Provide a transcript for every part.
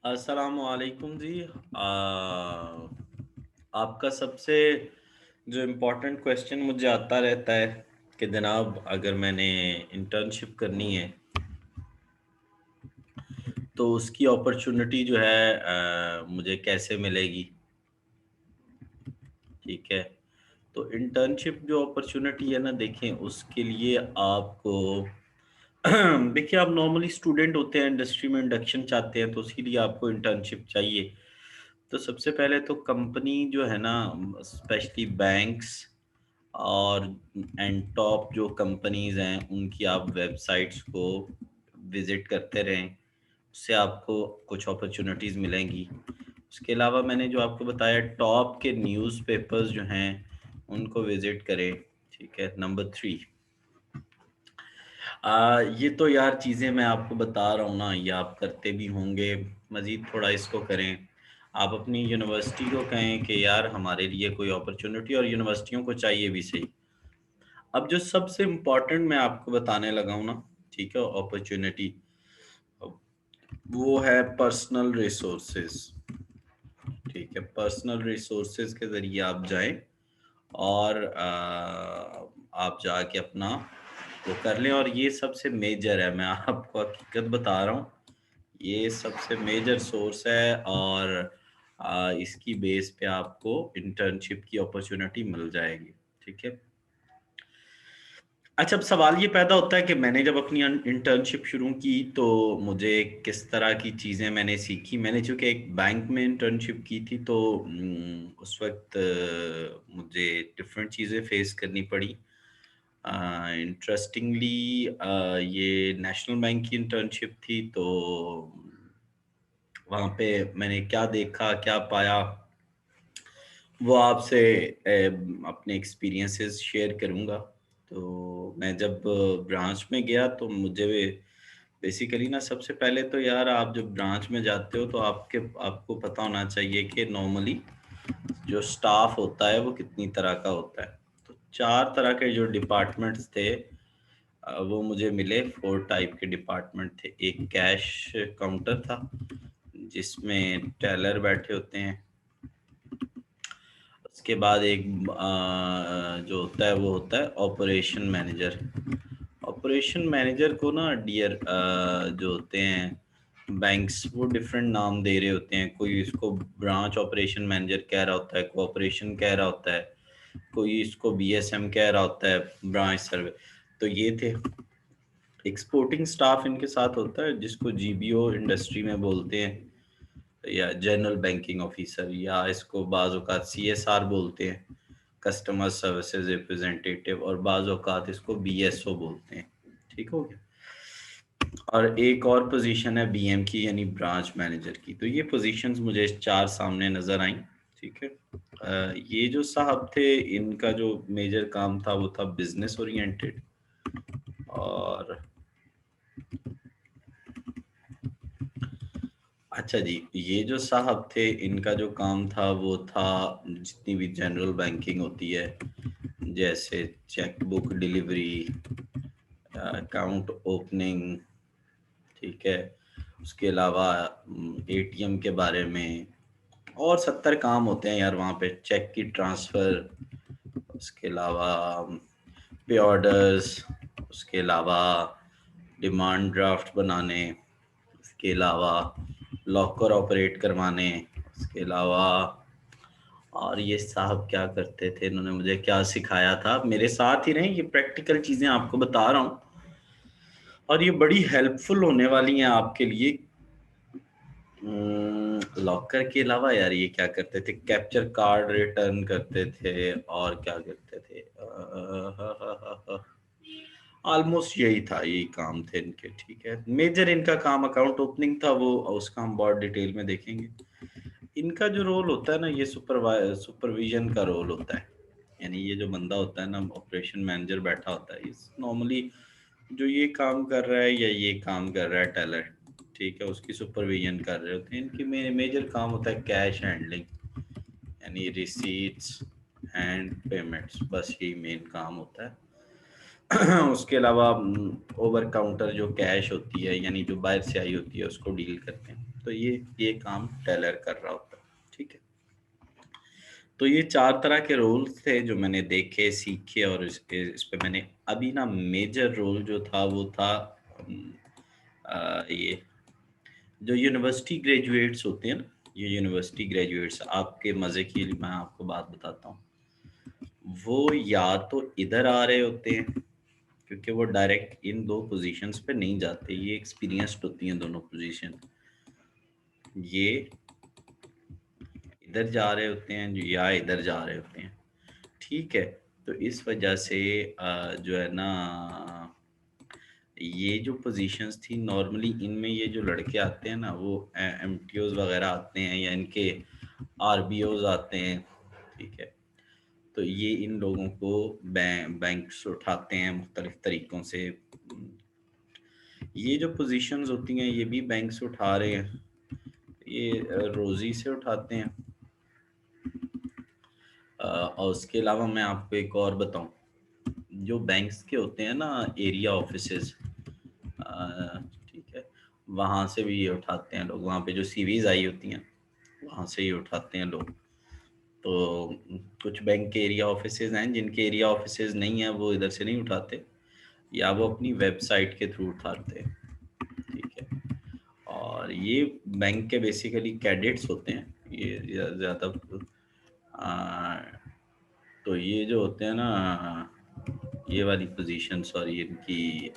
अस्सलामुअलैकुम जी। आपका सबसे जो इम्पोर्टेंट क्वेश्चन मुझे आता रहता है कि जनाब अगर मैंने इंटर्नशिप करनी है तो उसकी अपॉर्चुनिटी जो है मुझे कैसे मिलेगी। ठीक है, तो इंटर्नशिप जो अपॉर्चुनिटी है ना, देखें उसके लिए आपको देखिए, आप नॉर्मली स्टूडेंट होते हैं, इंडस्ट्री में इंडक्शन चाहते हैं, तो उसके लिए आपको इंटर्नशिप चाहिए। तो सबसे पहले तो कंपनी जो है ना, स्पेशली बैंक्स और एंड टॉप जो कंपनीज हैं उनकी आप वेबसाइट्स को विजिट करते रहें, उससे आपको कुछ अपॉर्चुनिटीज़ मिलेंगी। उसके अलावा मैंने जो आपको बताया, टॉप के न्यूज़पेपर्स जो हैं उनको विजिट करें। ठीक है, नंबर 3, ये तो यार चीज़ें मैं आपको बता रहा हूँ ना, ये आप करते भी होंगे। मज़ीद थोड़ा इसको करें, आप अपनी यूनिवर्सिटी को कहें कि यार हमारे लिए कोई अपॉर्चुनिटी, और यूनिवर्सिटियों को चाहिए भी सही। अब जो सबसे इम्पोर्टेंट मैं आपको बताने लगा हूँ ना, ठीक है, अपॉर्चुनिटी, वो है पर्सनल रिसोर्सेज। ठीक है, पर्सनल रिसोर्सेज के ज़रिए आप जाएं और आप जाके अपना वो कर लें। और ये सबसे मेजर है, मैं आपको हकीकत बता रहा हूँ, ये सबसे मेजर सोर्स है। और इसकी बेस पे आपको इंटर्नशिप की अपॉर्चुनिटी मिल जाएगी। ठीक है, अच्छा, अब सवाल ये पैदा होता है कि मैंने जब अपनी इंटर्नशिप शुरू की तो मुझे किस तरह की चीज़ें मैंने सीखी। मैंने चूँकि एक बैंक में इंटर्नशिप की थी, तो उस वक्त मुझे डिफरेंट चीज़ें फेस करनी पड़ी। इंटरेस्टिंगली ये नेशनल बैंक की इंटर्नशिप थी, तो वहाँ पे मैंने क्या देखा, क्या पाया, वो आपसे अपने एक्सपीरियंसेस शेयर करूँगा। तो मैं जब ब्रांच में गया तो मुझे बेसिकली ना, सबसे पहले तो यार आप जब ब्रांच में जाते हो तो आपको पता होना चाहिए कि नॉर्मली जो स्टाफ होता है वो कितनी तरह का होता है। तो 4 तरह के जो डिपार्टमेंट्स थे, वो मुझे मिले। 4 टाइप के डिपार्टमेंट थे। एक कैश काउंटर था जिसमें टेलर बैठे होते हैं। उसके बाद एक जो होता है वो होता है ऑपरेशन मैनेजर। ऑपरेशन मैनेजर को ना डियर जो होते हैं बैंक्स, वो डिफरेंट नाम दे रहे होते हैं। कोई इसको ब्रांच ऑपरेशन मैनेजर कह रहा होता है, कोऑपरेशन कह रहा होता है, कोई इसको बीएसएम कह रहा होता है, ब्रांच सर्वे। तो ये थे। एक्सपोर्टिंग स्टाफ इनके साथ होता है जिसको जीबीओ इंडस्ट्री में बोलते हैं, या जनरल बैंकिंग ऑफिसर, या इसको बाज़ औक़ात सीएसआर बोलते हैं, कस्टमर सर्विसेज रिप्रेजेंटेटिव, और बाज़ औक़ात इसको बीएसओ बोलते हैं। ठीक हो गया। और एक और पोजीशन है बीएम की, यानी ब्रांच मैनेजर की। तो ये पोजीशंस मुझे 4 सामने नज़र आईं। ठीक है, ये जो साहब थे इनका जो मेजर काम था वो था बिजनेस ओरिएंटेड। और अच्छा जी, ये जो साहब थे इनका जो काम था वो था जितनी भी जनरल बैंकिंग होती है, जैसे cheque book delivery, account opening. ठीक है, उसके अलावा एटीएम के बारे में, और 70 काम होते हैं यार वहाँ पे। चेक की ट्रांसफ़र, उसके अलावा पे ऑर्डर्स, उसके अलावा डिमांड ड्राफ्ट बनाने, इसके अलावा लॉकर ऑपरेट करवाने, उसके अलावा। और ये साहब क्या करते थे, इन्होंने मुझे क्या सिखाया था, मेरे साथ ही रहे, ये प्रैक्टिकल चीज़ें आपको बता रहा हूँ और ये बड़ी हेल्पफुल होने वाली हैं आपके लिए। लॉकर के अलावा यार ये क्या करते थे, कैप्चर कार्ड रिटर्न करते थे, और क्या करते थे, ऑलमोस्ट यही था, यही काम थे इनके। ठीक है, मेजर इनका काम अकाउंट ओपनिंग था, वो उसका हम बहुत डिटेल में देखेंगे। इनका जो रोल होता है ना, ये सुपरविजन का रोल होता है। यानी ये जो बंदा होता है ना, ऑपरेशन मैनेजर बैठा होता है, इस नॉर्मली जो ये काम कर रहा है या ये काम कर रहा है टेलर, ठीक है, उसकी सुपरविजन कर रहे होते हैं। इनकी मेजर काम होता है कैश हैंडलिंग, यानी रिसीट्स एंड पेमेंट्स, बस यही मेन काम होता है। उसके अलावा ओवर काउंटर जो कैश होती है, यानी जो बाहर से आई होती है, उसको डील करते हैं। तो ये काम टेलर कर रहा होता है, ठीक है। तो ये 4 तरह के रोल्स थे जो मैंने देखे, सीखे और इस पे मैंने अभी ना मेजर रोल जो था वो था ये जो यूनिवर्सिटी ग्रेजुएट्स होते हैं ना, ये यूनिवर्सिटी ग्रेजुएट्स आपके मज़े के लिए मैं आपको बात बताता हूँ। वो या तो इधर आ रहे होते हैं क्योंकि वो डायरेक्ट इन 2 पोजीशंस पे नहीं जाते, ये एक्सपीरियंस्ड होती हैं दोनों पोजीशन। ये इधर जा रहे होते हैं या इधर जा रहे होते हैं, ठीक है। तो इस वजह से जो है ना ये जो पोजीशंस थी नॉर्मली इनमें ये जो लड़के आते हैं ना वो एमटीओज वगैरह आते हैं या इनके आरबीओज आते हैं, ठीक है। तो ये इन लोगों को बैंक्स उठाते हैं मुख्तलिफ तरीक़ों से। ये जो पोजीशंस होती हैं ये भी बैंक्स उठा रहे हैं, ये रोज़ी से उठाते हैं। और उसके अलावा मैं आपको एक और बताऊं, जो बैंक्स के होते हैं ना एरिया ऑफिसेज, ठीक है, वहाँ से भी ये उठाते हैं लोग, वहाँ पे जो सीवीज आई होती हैं वहाँ से ही उठाते हैं लोग। तो कुछ बैंक के एरिया ऑफिसेज हैं, जिनके एरिया ऑफिसेज नहीं है वो इधर से नहीं उठाते, या वो अपनी वेबसाइट के थ्रू उठाते हैं, ठीक है। और ये बैंक के बेसिकली कैडेट्स होते हैं, ये ज़्यादा तो ये जो होते हैं ना ये वाली पोजीशन, सॉरी इनकी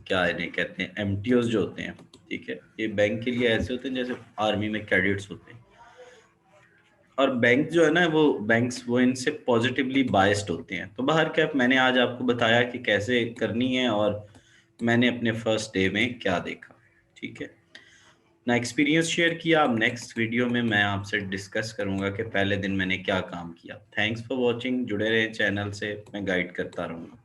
क्या इन्हें कहते हैं, एमटीओज जो होते हैं, ठीक है। ये बैंक के लिए ऐसे होते हैं जैसे आर्मी में कैडेट्स होते हैं। और बैंक जो है ना वो इनसे पॉजिटिवली बायस्ड होते हैं। तो बाहर कैप मैंने आज आपको बताया कि कैसे करनी है और मैंने अपने फर्स्ट डे में क्या देखा, ठीक है ना, एक्सपीरियंस शेयर किया। अब नेक्स्ट वीडियो में मैं आपसे डिस्कस करूंगा कि पहले दिन मैंने क्या काम किया। थैंक्स फॉर वॉचिंग, जुड़े रहे चैनल से, मैं गाइड करता रहूंगा।